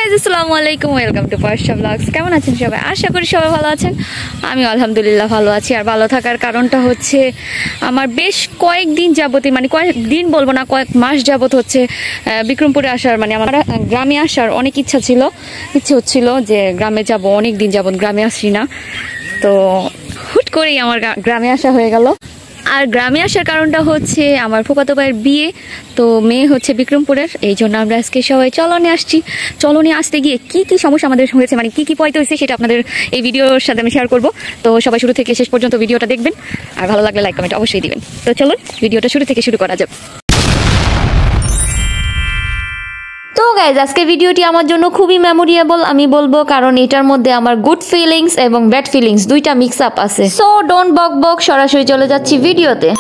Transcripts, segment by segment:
Guys আসসালামু আলাইকুম, welcome to পারশা blogs. কেমন আছেন সবাই? আশা করি সবাই ভালো আছেন। আমি আলহামদুলিল্লাহ ভালো আছি। আর ভালো থাকার কারণটা হচ্ছে আমার বেশ কয়েকদিন যাবতই, মানে কয়েকদিন বলবো না, কয়েক মাস যাবত হচ্ছে বিক্রমপুরে আসার, মানে আমার গ্রামে আসার অনেক ইচ্ছে হচ্ছিল যে গ্রামে যাব। অনেক দিন যাবত গ্রামে আসি না, তো হুট করেই আমার গ্রামে আসা হয়ে গেল। আর গ্রামে আসার কারণটা হচ্ছে আমার ফুফাতো ভাইয়ের বিয়ে, তো মেয়ে হচ্ছে বিক্রমপুরের। এই জন্য আমরা আজকে সবাই চলনে আসছি। চলনে আসতে গিয়ে কি কি সমস্যা আমাদের হয়েছে, মানে কি পয়তে হয়েছে, সেটা আপনাদের এই ভিডিওর সাথে আমি শেয়ার করবো। তো সবাই শুরু থেকে শেষ পর্যন্ত ভিডিওটা দেখবেন, আর ভালো লাগলে লাইক কমেন্ট অবশ্যই দিবেন। তো চলুন ভিডিওটা শুরু থেকে শুরু করা যাক। তো গাইজ, আজকে ভিডিওটি আমার জন্য খুবই মেমোরিয়েবল আমি বলবো, কারণ এটার মধ্যে আমার গুড ফিলিংস এবং ব্যাড ফিলিংস দুইটা মিক্স আপ আছে। সো ডোন্ট বক, সরাসরি চলে যাচ্ছি ভিডিওতে।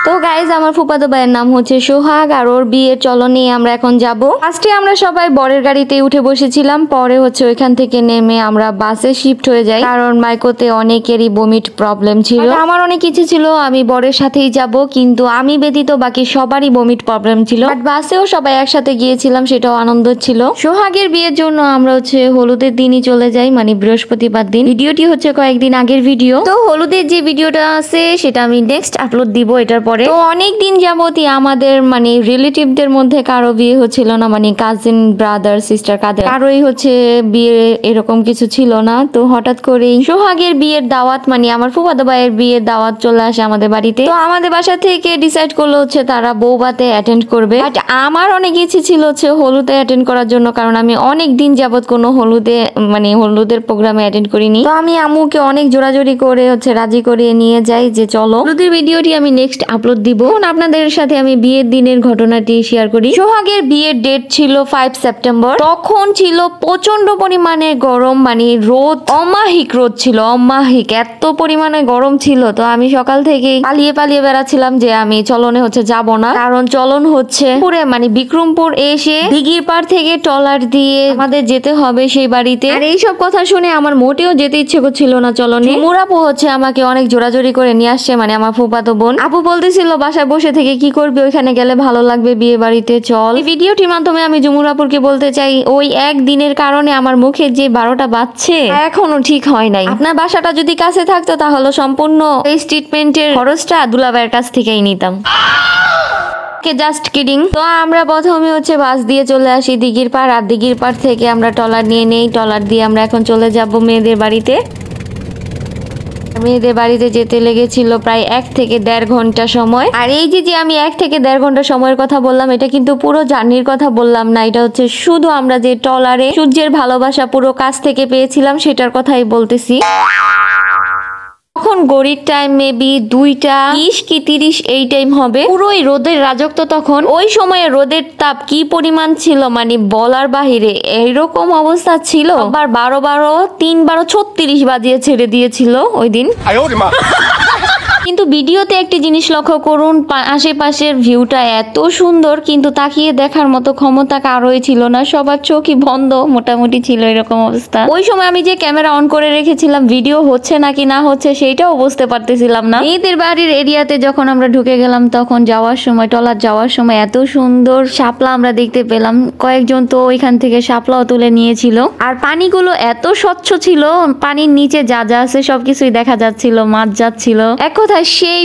তো গাইজ, আমার ফুফাতো ভাইয়ের নাম হচ্ছে সোহাগ, আর ওর বিয়ের চলনে আমরা এখন যাব। ফার্স্টে আমরা সবাই বরের গাড়িতে উঠে বসেছিলাম, পরে হচ্ছে ওইখান থেকে নেমে আমরা বাসে শিফট হয়ে যাই, কারণ মাইকোতে অনেকেরই বমিট প্রবলেম ছিল। আমার অনেক ইচ্ছে ছিল আমি বরের সাথেই যাব, কিন্তু আমি ব্যতীত বাকি সবারই বমিট প্রবলেম ছিল। বাট বাসেও সবাই একসাথে গিয়েছিলাম, সেটাও আনন্দ ছিল। সোহাগের বিয়ের জন্য আমরা হচ্ছে হলুদের দিনই চলে যাই, মানে বৃহস্পতিবার দিন। ভিডিওটি হচ্ছে কয়েকদিন আগের ভিডিও, তো হলুদের যে ভিডিওটা আছে সেটা আমি নেক্সট আপলোড দিব এটার পরে। তো অনেক দিন যাবতই আমাদের মানে রিলেটিভদের মধ্যে কারো বিয়ে হচ্ছিল না, মানে কাজিন ব্রাদার সিস্টার কারোই হচ্ছে বিয়ে এরকম কিছু ছিল না। তো হঠাৎ করেই সোহাগের বিয়ের দাওয়াত, মানে আমার ফুফাতো ভাইয়ের বিয়ের দাওয়াত চলে আসে আমাদের বাড়িতে। তো আমাদের বাসা থেকে ডিসাইড করলো হচ্ছে তারা বৌভাতে অ্যাটেন্ড করবে। বাট আমার অনেক ইচ্ছে ছিল হচ্ছে হলুদে অ্যাটেন্ড করার জন্য, কারণ আমি অনেক দিন যাবত কোনো হলুদের প্রোগ্রামে অ্যাটেন্ড করিনি। তো আমি আম্মুকে অনেক জোরাজোরি করে হচ্ছে রাজি করিয়ে নিয়ে যাই যে চলো। হলুদের ভিডিওটি আমি নেক্সট আপলোড দিব। আপনাদের সাথে আমি বিয়ের দিনের ঘটনাটি শেয়ার করি। সোহাগের বিয়ের ডেট ছিল 5 সেপ্টেম্বর। তখন ছিল প্রচন্ড পরিমাণে গরম, মানে রোদ, অমাহিক রোদ ছিল, অমাহিক এত পরিমাণে গরম ছিল। তো আমি সকাল থেকেই পালিয়ে বেড়াচ্ছিলাম যে আমি চলনে হচ্ছে যাব না, কারণ চলন হচ্ছে পুরে মানে বিক্রমপুর এসে দিঘির পাড় থেকে ট্রলার দিয়ে আমাদের যেতে হবে সেই বাড়িতে। আর এইসব কথা শুনে আমার মোটেও যেতে ইচ্ছে করছিল না চলনে। মুরাপু হচ্ছে আমাকে অনেক জোরাজোরি করে নিয়ে আসছে, মানে আমার ফুফাতো বোন। আপু বলতেছিল বাসায় বসে থেকে কি করবে, ওইখানে গেলে ভালো লাগবে, বিয়ে বাড়িতে চল। এই ভিডিওটির মাধ্যমে আমি জুমুরাপুরকে বলতে চাই, ওই একদিনের কারণে আমার মুখে যে 12টা বাজছে এখনো ঠিক হয় নাই। আপনার বাসাটা যদি কাছে থাকতো তাহলে সম্পূর্ণ এই ট্রিটমেন্টের খরচটা দুলাভাইয়ের কাছ থেকেই নিতাম। Just kidding. তো আমরা প্রথমে হচ্ছে বাস দিয়ে চলে আসি দিঘির পাড়, আর দিঘির পাড় থেকে আমরা ট্রলার নিয়ে নেই। ট্রলার দিয়ে আমরা এখন চলে যাব মেয়েদের বাড়িতে। মেয়েদের বাড়িতে যেতে লেগেছিল প্রায় 1 থেকে 1.5 ঘন্টা সময়। আর এই যে আমি 1 থেকে 1.5 ঘন্টা সময়ের কথা বললাম, এটা কিন্তু পুরো জার্নির কথা বললাম না, এটা হচ্ছে শুধু আমরা যে ট্রলারে সূর্যের ভালোবাসা পুরো কাছ থেকে পেয়েছিলাম সেটার কথাই বলতেছি। তখন গড়ির টাইম মেবি 2টা 20 কি 30 এই টাইম হবে। পুরোই রোদের রাজত্ব তখন। ওই সময়ে রোদের তাপ কি পরিমাণ ছিল মানে বলার বাহিরে, এইরকম অবস্থা ছিল। আবার 3 36 বাজিয়ে ছেড়ে দিয়েছিল ওই দিন। কিন্তু ভিডিওতে একটি জিনিস লক্ষ্য করুন, আশেপাশের ভিউটা এত সুন্দর, কিন্তু তাকিয়ে দেখার মতো ক্ষমতা কারোই ছিল না, সবার চোখই বন্ধ মোটামুটি ছিল এরকম অবস্থা। ওই সময় আমি যে ক্যামেরা অন করে রেখেছিলাম, ভিডিও হচ্ছে নাকি না হচ্ছে সেইটাও বুঝতে পারতেছিলাম না। মেয়েদের বাড়ির এরিয়াতে যখন আমরা ঢুকে গেলাম, তখন যাওয়ার সময় ট্রলার যাওয়ার সময় এত সুন্দর শাপলা আমরা দেখতে পেলাম। কয়েকজন তো ওইখান থেকে শাপলাও তুলে নিয়েছিল। আর পানিগুলো এত স্বচ্ছ ছিল, পানির নিচে যা আছে সবকিছুই দেখা যাচ্ছিল, মাছ যাচ্ছিল। এক কথায় সেই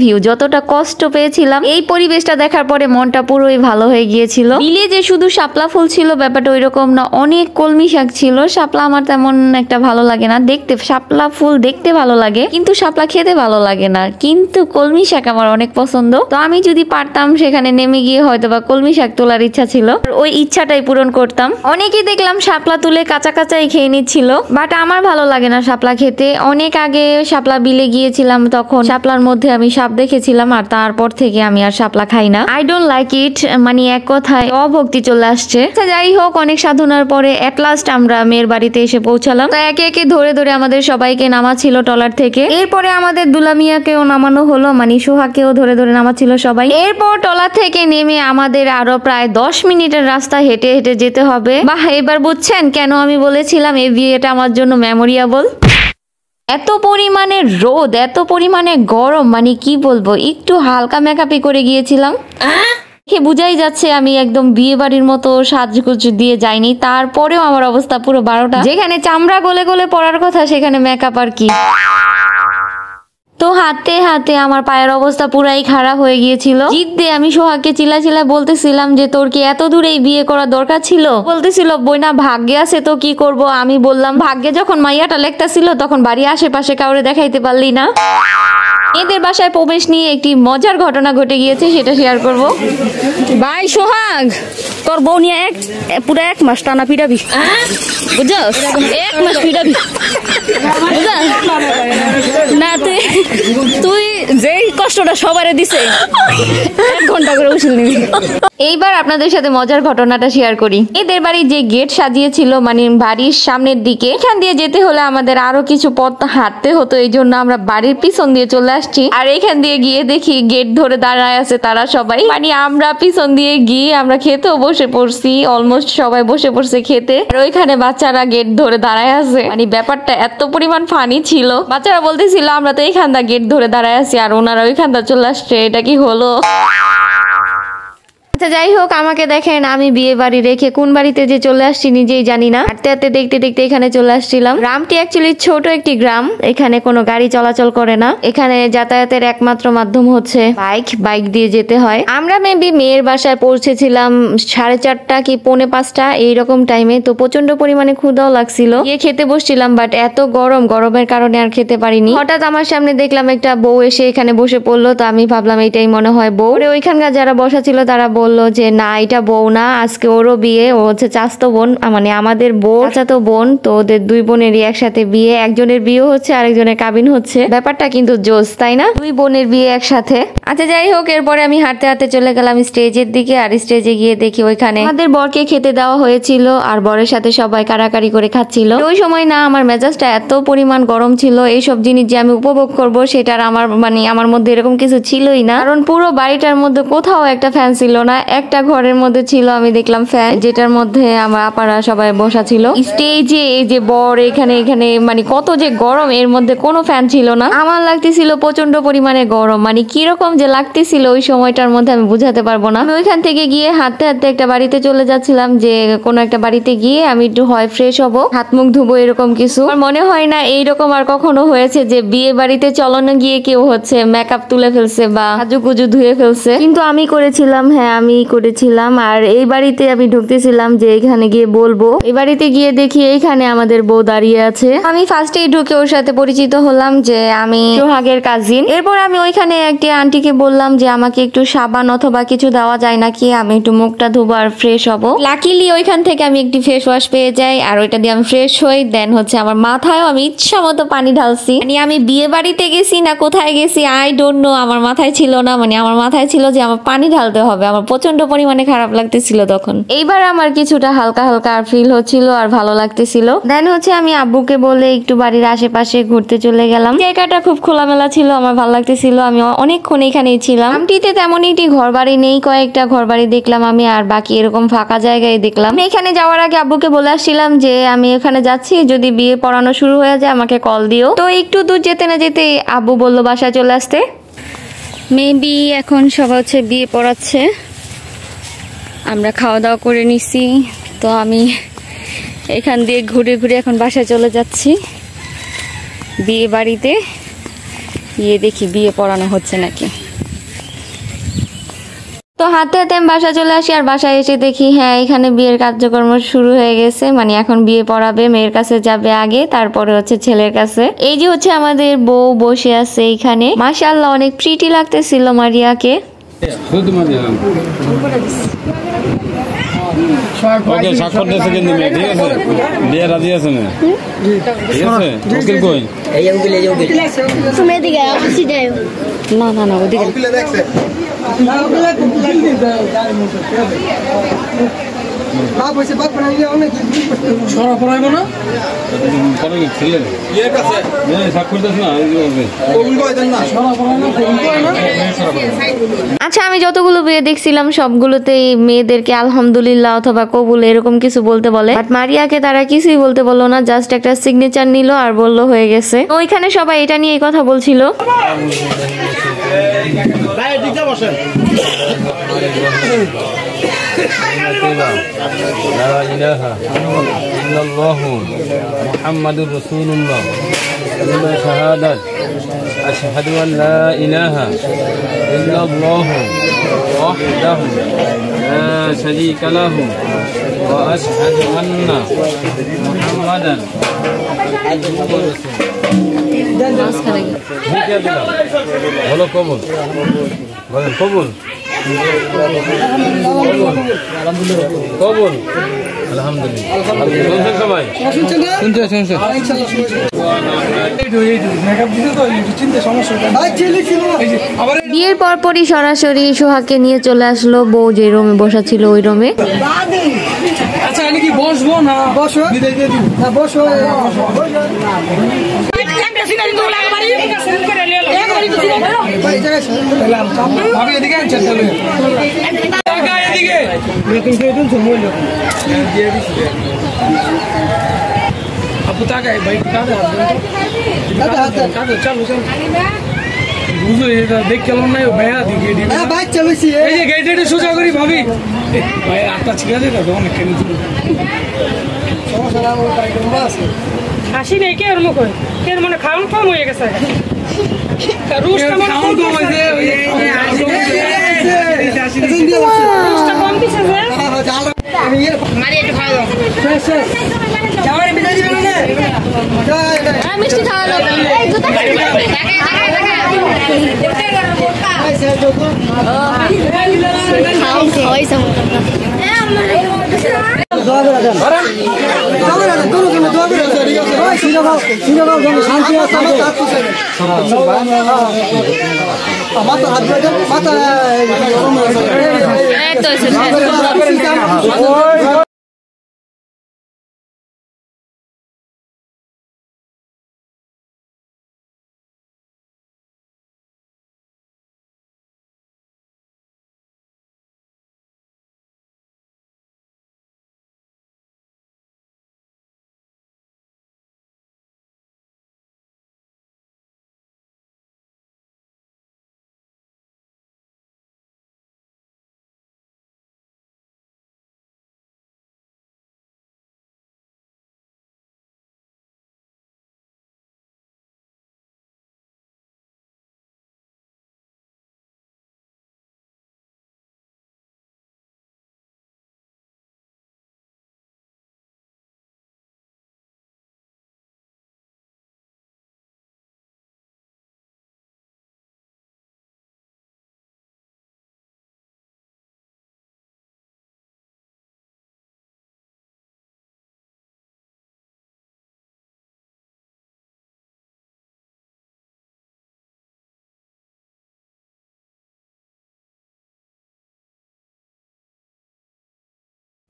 ভিউ। যতটা কষ্ট পেয়েছিলাম এই পরিবেশটা দেখার পরে মনটা পুরোই ভালো হয়ে গিয়েছিল। বিলে যে শুধু শাপলা ফুল ছিল ব্যাপারটা ওইরকম না, অনেক কলমি শাক ছিল। শাপলা আমার তেমন একটা ভালো লাগে না দেখতে, শাপলা ফুল দেখতে ভালো লাগে কিন্তু শাপলা খেতে ভালো লাগে না, কিন্তু কলমি শাক আমার অনেক পছন্দ। তো আমি যদি পারতাম সেখানে নেমে গিয়ে হয়তো বা কলমি শাক তোলার ইচ্ছা ছিল, ওই ইচ্ছাটাই পূরণ করতাম। অনেকেই দেখলাম শাপলা তুলে কাঁচাই খেয়ে নিচ্ছিল, বাট আমার ভালো লাগে না শাপলা খেতে। অনেক আগে শাপলা বিলে গিয়েছিলাম, তখন শাপলার মধ্যে আমি সাপ দেখেছিলাম, আর তারপর থেকে আমি আর শাপলা খাই না। আই ডোন্ট লাইক ইট, মানে এক কথায় অভক্তি চলে আসছে। যাই হোক, অনেক সাধনার পরে এট লাস্ট আমরা মেয়ের বাড়িতে এসে পৌঁছালাম। তো একে একে ধরে আমাদের সবাইকে নামাচ্ছিল ট্রলার থেকে। এরপরে আমাদের দুলামিয়াকেও নামানো হলো, মানে সোহাকেও ধরে নামাচ্ছিল সবাই। এরপর ট্রলার থেকে নেমে আমাদের আরো প্রায় 10 মিনিটের রাস্তা হেঁটে যেতে হবে। বাহ, এবার বুঝছেন কেন আমি বলেছিলাম এই বিয়েটা আমার জন্য মেমোরিয়েবল। এত পরিমাণে রোদ, এত পরিমাণে গরম, মানে কি বলবো, একটু হালকা মেকআপই করে গিয়েছিলাম। বুঝাই যাচ্ছে আমি একদম বিয়ে বাড়ির মতো সাজগুজ দিয়ে যাইনি, তারপরেও আমার অবস্থা পুরো 12টা। যেখানে চামড়া গলে গলে পড়ার কথা সেখানে মেকআপ আর কি। তো হাতে হাতে আমার পায়ের অবস্থা পুরাই খারাপ হয়ে গিয়েছিল। জিদ দিয়ে আমি সোহাগকে চিল্লা বলতেছিলাম যে তোর কি এত দূরে বিয়ে করা দরকার ছিল? বলতেছিল বইনা ভাগ্যে আছে তো কি করব। আমি বললাম ভাগ্যে যখন মাইয়াটা লেখতেছিল তখন বাড়ির আশেপাশে কাউরে দেখাইতে পারলি না। এদের বাসায় প্রবেশ নিয়ে একটি মজার ঘটনা ঘটে গিয়েছে, সেটা শেয়ার করব। ভাই সোহাগ, তোর বউ নিয়ে পুরো 1 মাস টানা পিটাবি, বুঝছস? 1 মাস পিটাবি, বুঝছস না? তুই যেই কষ্টটা সবারে দিছে 1 ঘন্টা করে উঠিল নিবি। এইবার আপনাদের সাথে মজার ঘটনাটা শেয়ার করি। এদের বাড়ির যে গেট সাজিয়েছিল মানে বাড়ির সামনের দিকে, এখান দিয়ে যেতে হলে আমাদের আরো কিছু পথ হাঁটতে হতো, এই জন্য আমরা বাড়ির পিছন দিয়ে চলে আসছি। আর এখান দিয়ে গিয়ে দেখি গেট ধরে দাঁড়ায় আছে তারা সবাই, মানে আমরা পিছন দিয়ে গিয়ে আমরা খেতেও বসে পড়ছি, অলমোস্ট সবাই বসে পড়ছে খেতে। আর ওইখানে বাচ্চারা গেট ধরে দাঁড়ায় আছে, মানে ব্যাপারটা এত পরিমাণ ফানি ছিল। বাচ্চারা বলতেছিল আমরা তো এইখানটা গেট ধরে দাঁড়ায় আছি আর ওনারা ওইখানটা চলে আসছে, এটা কি হলো? আচ্ছা যাই হোক, আমাকে দেখেন আমি বিয়ে বাড়ি রেখে কোন বাড়িতে যে চলে আসছি নিজেই জানি না। হাঁটতে হাঁটতে দেখতে দেখতে এখানে চলে আসছিলাম। গ্রামটি অ্যাকচুয়ালি ছোট একটি গ্রাম, এখানে কোনো গাড়ি চলাচল করে না। এখানে যাতায়াতের একমাত্র মাধ্যম হচ্ছে বাইক দিয়ে যেতে হয়। আমরা মেবি মেয়ের বাসায় পৌঁছেছিলাম 4:30 কি 4:45 এইরকম টাইমে। তো প্রচন্ড পরিমাণে ক্ষুধাও লাগছিল, গিয়ে খেতে বসছিলাম, বাট এত গরমের কারণে আর খেতে পারিনি। হঠাৎ আমার সামনে দেখলাম একটা বউ এসে এখানে বসে পড়লো, তো আমি ভাবলাম এটাই মনে হয় বউ। ওইখানকার যারা বসা ছিল তারা বললো যে না এটা বউ না, আজকে ওরও বিয়ে, ও হচ্ছে চাচাতো বোন, মানে আমাদের বউ চাচাতো বোন। তো ওদের 2 বোনেরই একসাথে বিয়ে, একজনের বিয়ে হচ্ছে আরেকজনের কাবিন হচ্ছে। ব্যাপারটা কিন্তু জোস, তাই না? 2 বোনের বিয়ে একসাথে। আচ্ছা যাই হোক, এরপরে আমি হাঁটতে হাঁটতে চলে গেলাম স্টেজের দিকে। আর স্টেজে গিয়ে দেখি ওইখানে আমাদের বরকে খেতে দেওয়া হয়েছিল আর বরের সাথে সবাই কারাকারি করে খাচ্ছিল। ওই সময় না আমার মেজাজটা এত পরিমাণ গরম ছিল, এইসব জিনিস যে আমি উপভোগ করব সেটার আমার মধ্যে এরকম কিছু ছিলই না। কারণ পুরো বাড়িটার মধ্যে কোথাও একটা ফ্যান ছিল না, একটা ঘরের মধ্যে ছিল আমি দেখলাম ফ্যান, যেটার মধ্যে আমার আপারা সবাই বসা ছিল। স্টেজে এই যে বর এখানে মানে কত যে গরম, এর মধ্যে কোনো ফ্যান ছিল না। আমার লাগতেছিল প্রচন্ড পরিমাণে গরম, মানে কিরকম যে লাগতেছিল ওই সময়টার মধ্যে আমি বুঝাতে পারবো না। আমি ওইখান থেকে গিয়ে হাঁটতে হাঁটতে একটা বাড়িতে চলে যাচ্ছিলাম, যে কোনো একটা বাড়িতে গিয়ে আমি একটু হয় ফ্রেশ হবো, হাত মুখ ধুবো, এরকম কিছু। আমার মনে হয় না এইরকম আর কখনো হয়েছে যে বিয়ে বাড়িতে চলনো গিয়ে কেউ হচ্ছে মেকআপ তুলে ফেলছে বা সাজুগুজু ধুয়ে ফেলছে, কিন্তু আমি করেছিলাম। হ্যাঁ আমি করেছিলাম। আর এই বাড়িতে আমি ঢুকতেছিলাম যে এখানে গিয়ে বলবো, এই বাড়িতে গিয়ে দেখি এইখানে আমাদের বউ দাঁড়িয়ে আছে। আমি ফার্স্টেই ঢুকে ওর সাথে পরিচিত হলাম যে আমি সোহাগের কাজিন। এরপর আমি ওইখানে একটি আন্টিকে বললাম যে আমাকে একটু সাবান অথবা কিছু দেওয়া যায় নাকি, আমি একটু মুখটা ধুবো আর ফ্রেশ হবো। লাকিলি ওইখান থেকে আমি একটি ফেস ওয়াশ পেয়ে যাই আর ওইটা দিয়ে আমি ফ্রেশ হই। দেন হচ্ছে আমার মাথায়ও আমি ইচ্ছা মতো পানি ঢালছি, মানে আমি বিয়ে বাড়িতে গেছি না কোথায় গেছি আই ডোন্ট নো, আমার মাথায় ছিল না, মানে আমার মাথায় ছিল যে আমার পানি ঢালতে হবে। আমার প্রচন্ড পরিমাণে খারাপ লাগতেছিল তখন। এইবার আমার কিছুটা হালকা হালকা ফিল হচ্ছিল আর ভালো লাগতেছিল। দেন হচ্ছে আমি আব্বুকে বলে একটু বাড়ির আশেপাশে ঘুরতে চলে গেলাম। জায়গাটা খুব খোলামেলা ছিল, আমার ভালো লাগতেছিল। আমি অনেকক্ষণ এখানেই ছিলাম। আমটিতে তেমন একটি ঘর বাড়ি নেই, কয়েকটা ঘর বাড়ি দেখলাম আমি, আর বাকি এরকম ফাঁকা জায়গায় দেখলাম। এখানে যাওয়ার আগে আব্বুকে বলে আসছিলাম যে আমি এখানে যাচ্ছি, যদি বিয়ে পড়ানো শুরু হয়ে যায় আমাকে কল দিও। তো একটু দূর যেতে না যেতে আব্বু বললো বাসায় চলে আসতে। মেবি এখন সবাই হচ্ছে বিয়ে পড়াচ্ছে, আমরা খাওয়া দাওয়া করে নিছি। তো আমি এখান দিয়ে ঘুরে ঘুরে এখন বাসায় চলে যাচ্ছি। বিয়ে বাড়িতে গিয়ে দেখি বিয়ে পড়ানো হচ্ছে নাকি। তো হাতে হাতে আমি বাসা চলে আসি, আর বাসায় এসে দেখি হ্যাঁ এখানে বিয়ের কার্যক্রম শুরু হয়ে গেছে, মানে এখন বিয়ে পড়াবে, মেয়ের কাছে যাবে আগে, তারপরে হচ্ছে ছেলের কাছে। এই যে হচ্ছে আমাদের বউ বসে আছে এখানে, মাশাআল্লাহ অনেক প্রিটি লাগতেছিল মারিয়াকে। ওকে স্বাক্ষর দিয়েছে কিন্তু মেয়ে, ঠিক আছে? বিয়ে রাজি আছে না? ঠিক আছে? উকিল কই? এই উকিল তুমি এদিকে আসি যাও। না না না ওদিকে আচ্ছা, আমি যতগুলো বিয়ে দেখছিলাম সবগুলোতে মেয়েদেরকে আলহামদুলিল্লাহ অথবা কবুল এরকম কিছু বলতে বলে, বাট মারিয়াকে তারা কিছুই বলতে বললো না, জাস্ট একটা সিগনেচার নিল আর বললো হয়ে গেছে। ওইখানে সবাই এটা নিয়ে কথা বলছিল। মুহাম্মাদুর রাসূলুল্লাহ শাহাদাত আশহাদু আন লা ইলাহা ইল্লাল্লাহ ওয়াহদাহু লা শারীকা লাহু ওয়া আশহাদু আন্না মুহাম্মাদান আবদুহু ওয়া রাসূলুহু। বলো কবুল, বলেন কবুল, কবুল, আলহামদুলিল্লাহ। সবাই শুনছে বিয়ের পরপরই সরাসরি সোহাগকে নিয়ে চলে আসলো বউ যে রুমে বসা ছিল ওই রুমে। আচ্ছা আমি কি বসবো না বসো না বসো ভাবি এদিকে আনছেন এদিকে আপু তাকায় ভাই চলো বুঝো এটা দেখ কেমন নাই ভাইয়া দিকে বাইক চালাইছি এই যে গেট এটা সোজা করি ভাবি ভাই আটটা ঠিক আছে তো অনেক কেন সমস্যা না ওই বাইক আছে হাসি নেই কে এর মুখ কে মনে খাওন কম হয়ে গেছে রুস্টা কম হইছে ওই রুস্টা কম দিছে যে মারি একটু খাওয়া দাও যাওয়ার বিদায় দিবেন না আমি মিষ্টি খাওয়া দাও এই জুতা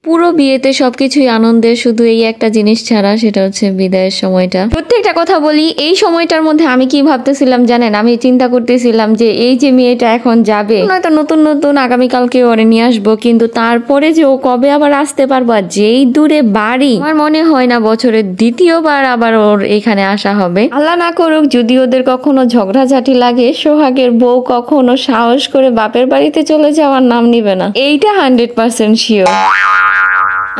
পুরো বিয়েতে সবকিছুই আনন্দের, শুধু এই একটা জিনিস ছাড়া, সেটা হচ্ছে বিদায়ের সময়টা। প্রত্যেকটা কথা বলি, এই সময়টার মধ্যে আমি কি ভাবতেছিলাম জানেন? আমি চিন্তা করতেছিলাম যে এই যে মেয়েটা এখন যাবে, নয়তো নতুন নতুন আগামীকালকে ওরে নিয়ে আসবো, কিন্তু তারপরে যে ও কবে আবার আসতে পারবো, যেই দূরে বাড়ি, আমার মনে হয় না বছরের দ্বিতীয়বার আবার ওর এখানে আসা হবে। আল্লাহ না করুক যদি ওদের কখনো ঝগড়াঝাটি লাগে, সোহাগের বউ কখনো সাহস করে বাপের বাড়িতে চলে যাওয়ার নাম নিবে না, এইটা 100% শিওর।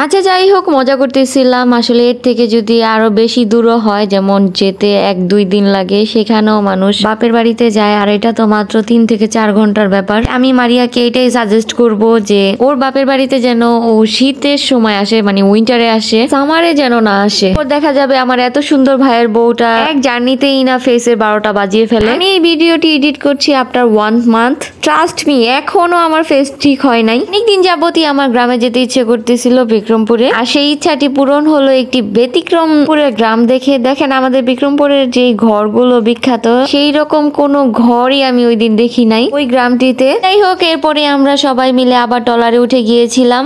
আচ্ছা যাই হোক, মজা করতেছিলাম। আসলে এর থেকে যদি আরো বেশি দূরও হয়, যেমন যেতে 1-2 দিন লাগে, সেখানেও মানুষ বাপের বাড়িতে যায়, আর এটা তো মাত্র 3 থেকে 4 ঘন্টার ব্যাপার। আমি মারিয়াকে এটাই সাজেস্ট করব যে ওর বাপের বাড়িতে যেন ও শীতের সময় আসে, মানে উইন্টারে আসে, সামারে যেন না আসে। ওর দেখা যাবে আমার এত সুন্দর ভাইয়ের বউটা এক জার্নিতেই না ফেসের 12টা বাজিয়ে ফেলে। আমি এই ভিডিওটি এডিট করছি আফটার 1 মান্থ। ট্রাস্ট মি, এখনো আমার ফেস ঠিক হয় নাই। অনেকদিন যাবতই আমার গ্রামে যেতে ইচ্ছে করতেছিল, বিক্রমপুরে। আর সেই ইচ্ছাটি পূরণ হলো একটি ব্যতিক্রমপুরের গ্রাম দেখে। দেখেন আমাদের বিক্রমপুরের যে ঘরগুলো বিখ্যাত, সেই রকম কোনো ঘরই আমি ওই দিন দেখি নাই ওই গ্রামটিতে। যাই হোক, এরপরে আমরা সবাই মিলে আবার ট্রলারে উঠে গিয়েছিলাম।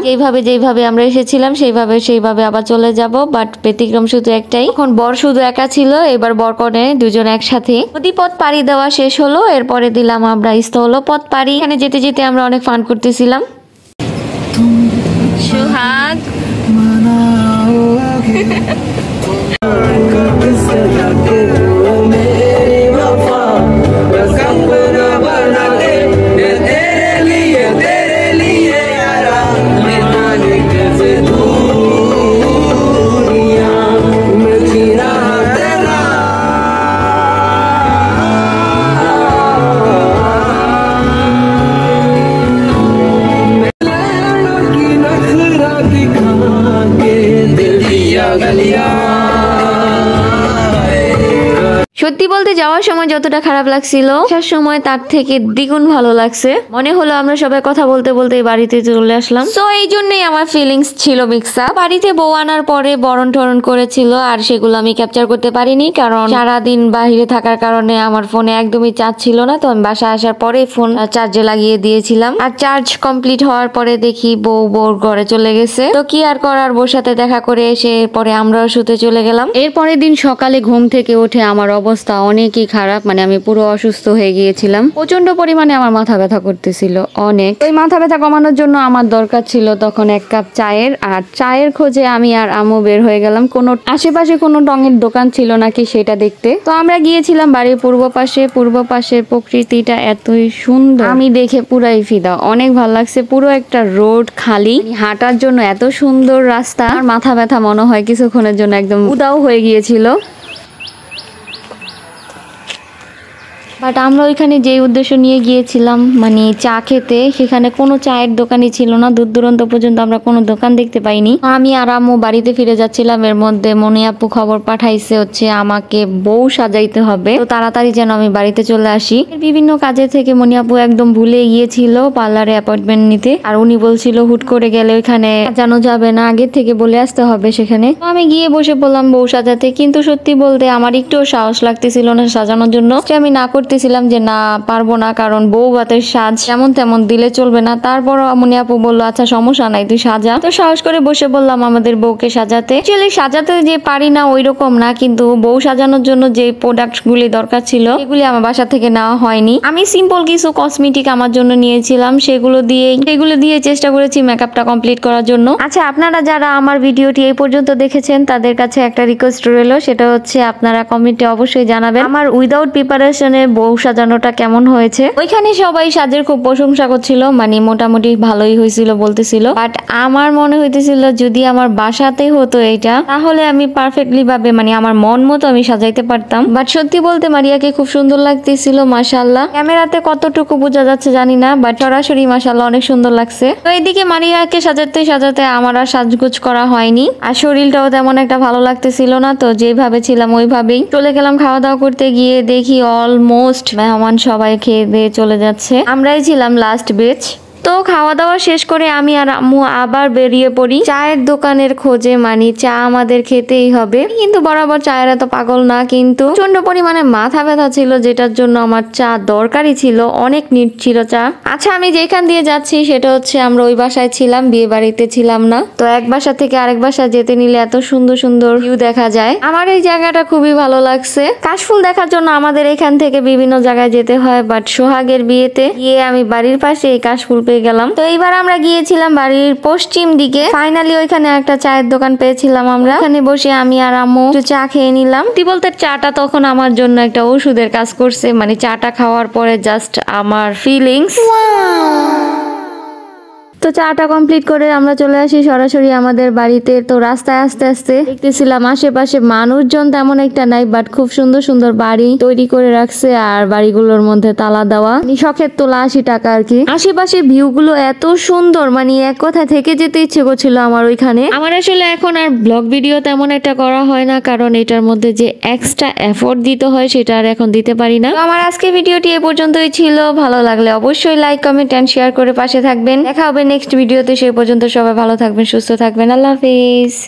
যেভাবে আমরা এসেছিলাম সেইভাবে আবার চলে যাব। বাট ব্যতিক্রম শুধু একটাই, এখন বর শুধু একা ছিল, এবার বর কনে দুজন একসাথে। নদীপথ পাড়ি দেওয়া শেষ হলো, এরপরে দিলাম আমরা স্থল পথ পাড়ি। এখানে যেতে যেতে আমরা অনেক ফান করতেছিলাম। সোহাগ সত্যি বলতে যাওয়ার সময় যতটা খারাপ লাগছিল, আসার সময় তার থেকে দ্বিগুণ ভালো লাগছে। মনে হলো আমরা সবাই কথা বলতে বলতে বাড়িতে চলে আসলাম। তো এই জন্যই আমার ফিলিংস ছিল মিক্সা। বাড়িতে বউ আনার পরে বরণ টরণ করেছিল, আর সেগুলো আমি ক্যাপচার করতে পারিনি, কারণ সারাদিন বাহিরে থাকার কারণে আমার ফোনে একদমই চার্জ ছিল না। তো আমি বাসায় আসার পরে ফোন চার্জে লাগিয়ে দিয়েছিলাম। আর চার্জ কমপ্লিট হওয়ার পরে দেখি বউর ঘরে চলে গেছে। তো কি আর করার, বউর সাথে দেখা করে এসে পরে আমরাও শুতে চলে গেলাম। এরপরের দিন সকালে ঘুম থেকে উঠে আমার অবস্থা অনেকই খারাপ, মানে আমি পুরো অসুস্থ হয়ে গিয়েছিলাম। প্রচন্ড পরিমাণে আমার মাথা ব্যথা করতেছিল অনেক। ওই মাথা ব্যথা কমানোর জন্য আমার দরকার ছিল তখন 1 কাপ চায়ের। আর চায়ের খোঁজে আমি আর আম্মু বের হয়ে গেলাম। কোনো আশেপাশে কোনো টঙের দোকান ছিল নাকি সেটা দেখতে। তো আমরা গিয়েছিলাম বাড়ির পূর্ব পাশের প্রকৃতিটা এতই সুন্দর, আমি দেখে পুরাই ফিদা। অনেক ভালো লাগছে, পুরো একটা রোড খালি, হাঁটার জন্য এত সুন্দর রাস্তা। আর মাথা ব্যথা মনে হয় কিছুক্ষণের জন্য একদম উদাও হয়ে গিয়েছিল। বাট আমরা ওইখানে যে উদ্দেশ্য নিয়ে গিয়েছিলাম, মানে চা খেতে, সেখানে কোনো চায়ের দোকানই ছিল না। দূর দূরান্ত পর্যন্ত আমরা কোনো দোকান দেখতে পাইনি। আমি আর আম্মু বাড়িতে ফিরে যাচ্ছিলাম, এর মধ্যে মনি আপু খবর পাঠাইছে হচ্ছে আমাকে বউ সাজাইতে হবে, তো তাড়াতাড়ি যেন আমি বাড়িতে চলে আসি। বিভিন্ন কাজে থেকে মনি আপু একদম ভুলে গিয়েছিল পার্লারে অ্যাপয়েন্টমেন্ট নিতে। আর উনি বলছিল হুট করে গেলে ওইখানে সাজানো যাবে না, আগে থেকে বলে আসতে হবে সেখানে। তো আমি গিয়ে বসে পড়লাম বউ সাজাতে। কিন্তু সত্যি বলতে আমার একটুও সাহস লাগতেছিল না সাজানোর জন্য। আমি না করতেছিলাম যে না, পারবো না, কারণ বউ ভাতের সাজ যেমন তেমন দিলে চলবে না। তারপর মনি আপু বললো আচ্ছা সমস্যা নাই, তুই সাজা। তো সাহস করে বসে বললাম আমাদের বউকে সাজাতে। অ্যাকচুয়ালি সাজাতে যে পারি না ওই রকম না, কিন্তু বউ সাজানোর জন্য যে প্রোডাক্ট গুলি দরকার ছিল সেগুলি আমার বাসা থেকে নেওয়া হয়নি। আমি সিম্পল কিছু কসমেটিক আমার জন্য নিয়েছিলাম, সেগুলো দিয়ে চেষ্টা করেছি মেকআপটা কমপ্লিট করার জন্য। আচ্ছা, আপনারা যারা আমার ভিডিওটি এই পর্যন্ত দেখেছেন তাদের কাছে একটা রিকোয়েস্ট রইল, সেটা হচ্ছে আপনারা কমেন্টে অবশ্যই জানাবেন আমার উইদাউট প্রিপারেশনে বউ সাজানোটা কেমন হয়েছে। ওইখানে সবাই সাজের খুব প্রশংসা করছিল, মানে মোটামুটি ভালোই হয়েছিল বলতেছিল। বাট আমার মনে হইতেছিল যদি আমার বাসাতে হতো এটা, তাহলে আমি পারফেক্টলি ভাবে মানে আমার মন মতো আমি সাজাইতে পারতাম। বাট সত্যি বলতে মারিয়াকে খুব সুন্দর লাগতেছিল মাশাআল্লাহ। ক্যামেরাতে কতটুকু বোঝা যাচ্ছে জানি না, বাট সরাসরি মাশাআল্লাহ অনেক সুন্দর লাগছে। তো এইদিকে মারিয়াকে সাজাতে আমার আর সাজগোজ করা হয়নি, আর শরীরটাও তেমন একটা ভালো লাগতেছিল না। তো যেভাবে ছিলাম ওইভাবেই চলে গেলাম। খাওয়া দাওয়া করতে গিয়ে দেখি অলমোস্ট মেহমান সবাই খেয়ে দিয়ে চলে যাচ্ছে, আমরাই ছিলাম লাস্ট বেচ। তো খাওয়া দাওয়া শেষ করে আমি আর আম্মু আবার বেরিয়ে পড়ি চায়ের দোকানের খোঁজে, মানে চা আমাদের খেতেই হবে। কিন্তু বরাবর চায়ের এত পাগল না, কিন্তু প্রচন্ড পরিমাণে মাথা ব্যথা ছিল, যেটার জন্য আমার চা দরকারই ছিল, অনেক নিট ছিল চা। আচ্ছা, আমি যেখান দিয়ে যাচ্ছি সেটা হচ্ছে আমরা ওই বাসায় ছিলাম, বিয়ে বাড়িতে ছিলাম না। তো এক বাসা থেকে আরেক বাসা যেতে নিলে এত সুন্দর সুন্দর ভিউ দেখা যায়। আমার এই জায়গাটা খুবই ভালো লাগছে। কাশফুল দেখার জন্য আমাদের এখান থেকে বিভিন্ন জায়গায় যেতে হয়, বাট সোহাগের বিয়েতে গিয়ে আমি বাড়ির পাশে এই কাশফুল পেয়ে গেলাম। তো এইবার আমরা গিয়েছিলাম বাড়ির পশ্চিম দিকে। ফাইনালি ওইখানে একটা চায়ের দোকান পেয়েছিলাম আমরা, ওখানে বসে আমি আর আম্মু একটু চা খেয়ে নিলাম। তুই বলতে চাটা তখন আমার জন্য একটা ওষুধের কাজ করছে, মানে চাটা খাওয়ার পরে জাস্ট আমার ফিলিংস। তো চাটা কমপ্লিট করে আমরা চলে আসি সরাসরি আমাদের বাড়িতে। তো রাস্তায় আস্তে আস্তে দেখতেছিলাম আশেপাশে মানুষজন তেমন একটা নাই, বাট খুব সুন্দর সুন্দর বাড়ি তৈরি করে রাখছে, আর বাড়িগুলোর মধ্যে তালা দেওয়া, শখের তোলা 80 টাকা আর কি। আশেপাশে ভিউ গুলো এত সুন্দর, মানে এক কথায় থেকে যেতে ইচ্ছে করছিল আমার ওইখানে। আমার আসলে এখন আর ব্লগ ভিডিও তেমন একটা করা হয় না, কারণ এটার মধ্যে যে এক্সট্রা এফোর্ট দিতে হয় সেটা আর এখন দিতে পারি না। তো আমার আজকে ভিডিওটি এ পর্যন্তই ছিল। ভালো লাগলে অবশ্যই লাইক, কমেন্ট এন্ড শেয়ার করে পাশে থাকবেন। দেখা হবে নেক্সট ভিডিওতে, সেই পর্যন্ত সবাই ভালো থাকবেন, সুস্থ থাকবেন, আল্লাহ হাফিজ।